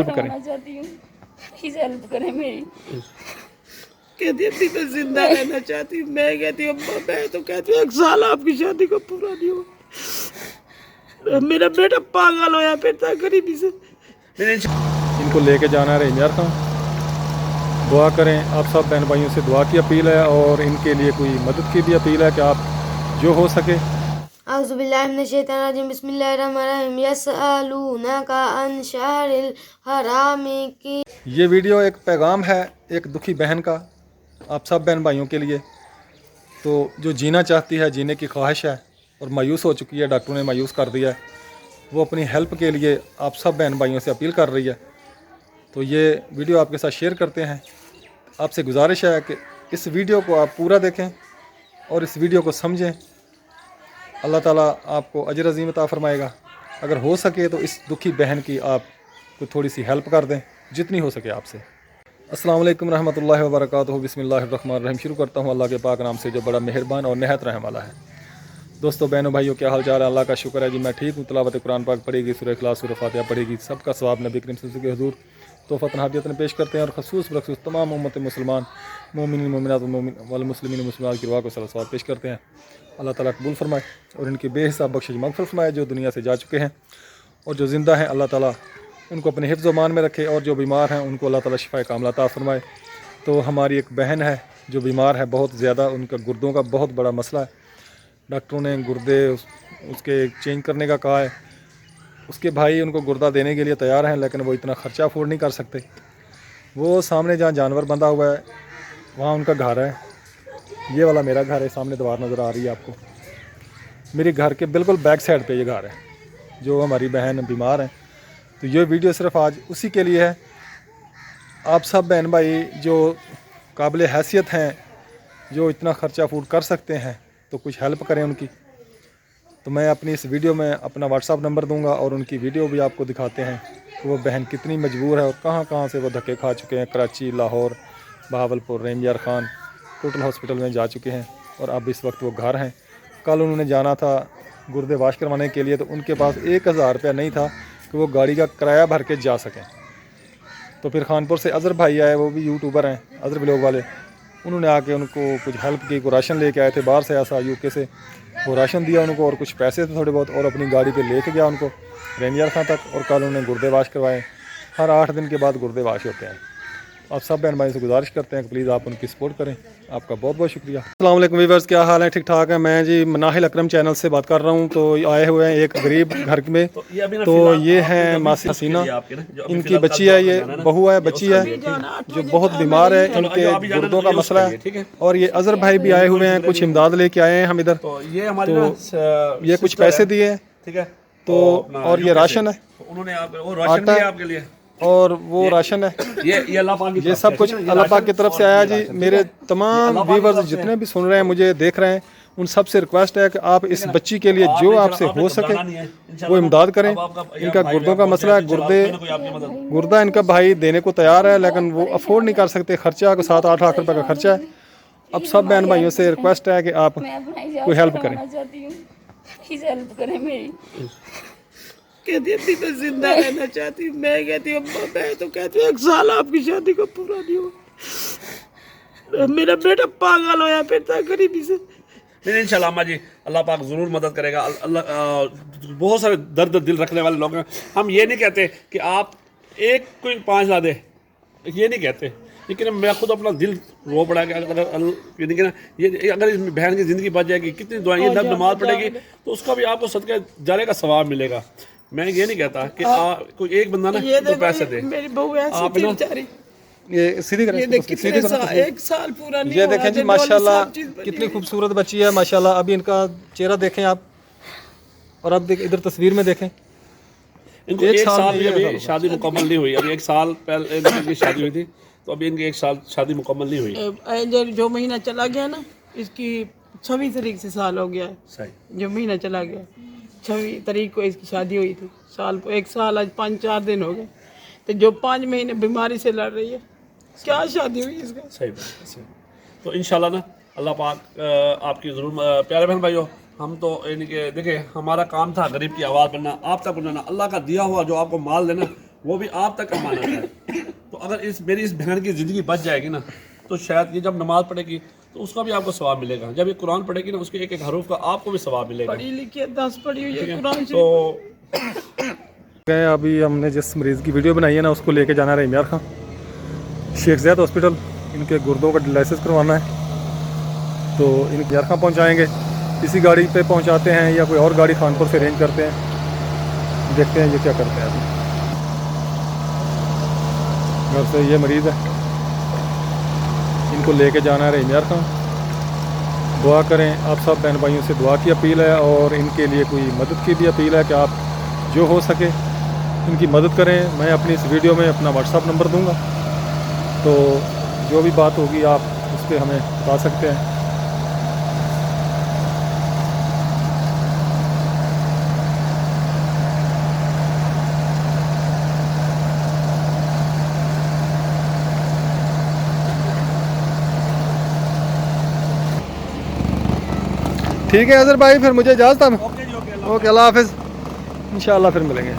करना चाहती हूँ, प्लीज हेल्प करें मेरी। कहती है मैं जिंदा रहना चाहती हूँ। मैं कहती हूँ अम्मा, मैं तो कहती हूँ 1 साल आपकी शादी को पूरा नहीं हुआ। मेरा बेटा पागल होया फिरता गरीबी से। इनको लेके जाना है रेंजर खां। दुआ करें, आप सब बहन भाइयों से दुआ की अपील है और इनके लिए कोई मदद की भी अपील है कि आप जो हो सके। औज़ुबिल्लाहिमिनश्शैतानिर्रजीम बिस्मिल्लाहिर्रहमानिर्रहीम यसअलूनका अन शहरिल हराम की। ये वीडियो एक पैगाम है एक दुखी बहन का, आप सब बहन भाइयों के लिए। तो जो जीना चाहती है, जीने की ख्वाहिश है और मायूस हो चुकी है, डॉक्टरों ने मायूस कर दिया है, वो अपनी हेल्प के लिए आप सब बहन भाइयों से अपील कर रही है। तो ये वीडियो आपके साथ शेयर करते हैं। आपसे गुजारिश है कि इस वीडियो को आप पूरा देखें और इस वीडियो को समझें। अल्लाह ताला आपको अजर अज़ीम अता फ़रमाएगा। अगर हो सके तो इस दुखी बहन की आप को थोड़ी सी हेल्प कर दें, जितनी हो सके आपसे। अस्सलाम वालेकुम रहमतुल्लाहि व बरकातुहू। बिस्मिल्लाहिर्रहमानिर्रहीम। शुरू करता हूँ अल्लाह के पाक नाम से जो बड़ा मेहरबान और नहायत रहम वाला है। दोस्तों, बहनों, भाइयों, क्या हाल चाल है? अल्लाह का शुक्र है जी, मैं ठीक हूँ। तिलावत कुरान पाक पढ़ेगी, सूरह इखलास, सूरह फातिहा पढ़ेगी, सबका सवाब नबी करीम सल्लल्लाहु अलैहि वसल्लम के हुज़ूर तोहफ़ा तनहादियत में पेश करते हैं और खसूस बखसूस तमाम उम्मत मुसलमान मोमिन मोमिनात वल मुस्लिमीन मुस्लिमात की रुआ को सलावत पेश करते हैं। अल्लाह ताला कबूल फरमाए और इनकी बेहिसाब बख्शिश मग़फ़िरत फरमाए। जो दुनिया से जा चुके हैं और जो ज़िंदा हैं, अल्लाह ताला उनको अपने हिफ्ज़ व मान में रखे और जो बीमार हैं उनको अल्लाह ताला शिफ़ाए कामिला अता फरमाए। तो हमारी एक बहन है जो बीमार है बहुत ज़्यादा, उनका गुर्दों का बहुत बड़ा मसला है। डॉक्टरों ने गुर्दे उसके चेंज करने का कहा है। उसके भाई उनको गुर्दा देने के लिए तैयार हैं, लेकिन वो इतना ख़र्चा अफोर्ड नहीं कर सकते। वो सामने जहाँ जानवर बंधा हुआ है वहाँ उनका घर है। ये वाला मेरा घर है, सामने दीवार नज़र आ रही है आपको। मेरे घर के बिल्कुल बैक साइड पे ये घर है जो हमारी बहन बीमार है। तो ये वीडियो सिर्फ आज उसी के लिए है। आप सब बहन भाई जो काबिल हैसियत हैं, जो इतना ख़र्चा अफोर्ड कर सकते हैं, तो कुछ हेल्प करें उनकी। तो मैं अपनी इस वीडियो में अपना व्हाट्सअप नंबर दूंगा और उनकी वीडियो भी आपको दिखाते हैं कि वो बहन कितनी मजबूर है और कहाँ कहाँ से वो धक्के खा चुके हैं। Karachi, Lahore, Bahawalpur, ranger Khan, total hospital में जा चुके हैं और अब इस वक्त वो घर हैं। कल उन्होंने जाना था गुर्दे वाश करवाने के लिए, तो उनके पास 1000 रुपया नहीं था कि वो गाड़ी का किराया भर के जा सकें। तो फिर खानपुर से अज़हर भाई आए, वो भी यूट्यूबर हैं, अज़हर ब्लॉग वाले। उन्होंने आके उनको कुछ हेल्प की, को राशन लेके आए थे बाहर से, ऐसा यूके से। वो राशन दिया उनको और कुछ पैसे थे थोड़े बहुत, और अपनी गाड़ी पे लेके गया उनको रेंजर खां तक। और कल उन्होंने गुर्दे वाश करवाए। हर 8 दिन के बाद गुर्दे वाश होते हैं। आप सब बहन भाई से गुजारिश करते हैं कि प्लीज़ आप उनकी सपोर्ट करें। आपका बहुत बहुत शुक्रिया। अस्सलाम वालेकुम व्यूअर्स, क्या हाल है? ठीक ठाक है। मैं जी नाहिल अकरम चैनल से बात कर रहा हूँ। तो आए हुए हैं एक गरीब घर में। तो ये हैं मासी हसीना, इनकी बच्ची है, ये बहू है, बच्ची है जो बहुत बीमार है, इनके गुर्दों का मसला है। और ये अज़हर भाई भी आए हुए हैं, कुछ इमदाद लेके आए हैं हम इधर। तो ये कुछ पैसे दिए, ठीक है, तो और ये राशन है, उन्होंने आटा आपके लिए, और वो राशन है। ये अल्लाह पाक की, ये सब कुछ अल्लाह पाक की तरफ से आया जी। मेरे तमाम व्यूअर्स जितने भी सुन रहे हैं, मुझे देख रहे हैं, उन सब से रिक्वेस्ट है कि आप इस बच्ची के लिए जो आपसे हो सके वो इमदाद करें। इनका गुर्दों का मसला है, गुर्दा इनका भाई देने को तैयार है, लेकिन वो अफोर्ड नहीं कर सकते। खर्चा 7-8 लाख रुपए का खर्चा है। अब सब बहन भाइयों से रिक्वेस्ट है कि आप कोई हेल्प करें। प्लीज हेल्प करें मेरी। कहती है मैं जिंदा रहना चाहती हूँ। मैं कहती हूँ अम्मा, मैं तो कहती हूँ 1 साल आपकी शादी को पूरा नहीं हुआ। मेरा बेटा पागल होया फिरता गरीबी से। नहीं, इंशाल्लाह अम्मा जी, अल्लाह पाक ज़रूर मदद करेगा। अल्लाह बहुत सारे दर्द दिल रखने वाले लोग हैं। हम ये नहीं कहते कि आप एक कोई 5 ला दे, ये नहीं कहते, लेकिन मैं खुद अपना दिल रो पड़ा कि अगर ये अगर इस बहन की ज़िंदगी बच जाएगी, कितनी दुआएं, ये नमाज पड़ेगी तो उसका भी आपको सदका जारे का सवाब मिलेगा। मैं ये नहीं कहता कि कोई एक बंदा ना तो पैसे दे। मेरी बहू ऐसी थी बेचारी, ये सीधी करें, ये 1 साल पूरा नहीं। ये देखें जी, माशाल्लाह कितनी खूबसूरत बच्ची है माशाल्लाह। अभी इनका चेहरा देखें आप, और अब इधर तस्वीर में देखें। इनको 1 साल में अभी शादी मुकम्मल नहीं हुई। अभी 1 साल पहले इनकी शादी हुई थी, तो अभी इनकी 1 साल शादी मुकम्मल नहीं हुई। जो महीना चला गया ना, इसकी 26 तारीख से साल हो गया है। सही, जो महीना चला गया 26 तारीख को इसकी शादी हुई थी। 1 साल आज 5-4 दिन हो गए। तो जो 5 महीने बीमारी से लड़ रही है, क्या शादी हुई इसका? सही बात, सही। तो इंशाल्लाह ना अल्लाह पाक आपकी ज़रूर। प्यारे बहन भाइयों, हम तो यानी कि देखिए, हमारा काम था गरीब की आवाज़ बनना, आप तक पहुँचाना। अल्लाह का दिया हुआ जो आपको माल देना, वो भी आप तक अमानत है। तो अगर मेरी इस बहन की ज़िंदगी बच जाएगी ना, तो शायद ये जब नमाज पढ़ेगी तो उसका भी आपको सवाब मिलेगा, जब ये कुरान पढ़ेगी ना उसके एक एक हरूफ का आपको भी सवाब मिलेगा। पढ़ी लिखी है, 10 पढ़ी हुई है कुरान से। तो गए अभी हमने जिस मरीज़ की वीडियो बनाई है ना उसको लेके जाना है इमरान खां शेख ज़ैद हॉस्पिटल, इनके गुर्दों का डायलिसिस करवाना है। तो इन इमरान खां पहुँचाएँगे, किसी गाड़ी पे पहुँचाते हैं या कोई और गाड़ी खानपुर से अरेंज करते हैं, देखते हैं ये क्या करते हैं। अभी घर से ये मरीज़ है, इनको लेके जाना है इमरान खां। दुआ करें, आप सब बहन भाइयों से दुआ की अपील है और इनके लिए कोई मदद की भी अपील है कि आप जो हो सके इनकी मदद करें। मैं अपनी इस वीडियो में अपना व्हाट्सअप नंबर दूंगा, तो जो भी बात होगी आप उस पर हमें बता सकते हैं। ठीक है अजहर भाई, फिर मुझे इजाज़त है। ओके, अल्लाह हाफिज़, इंशाअल्लाह फिर मिलेंगे।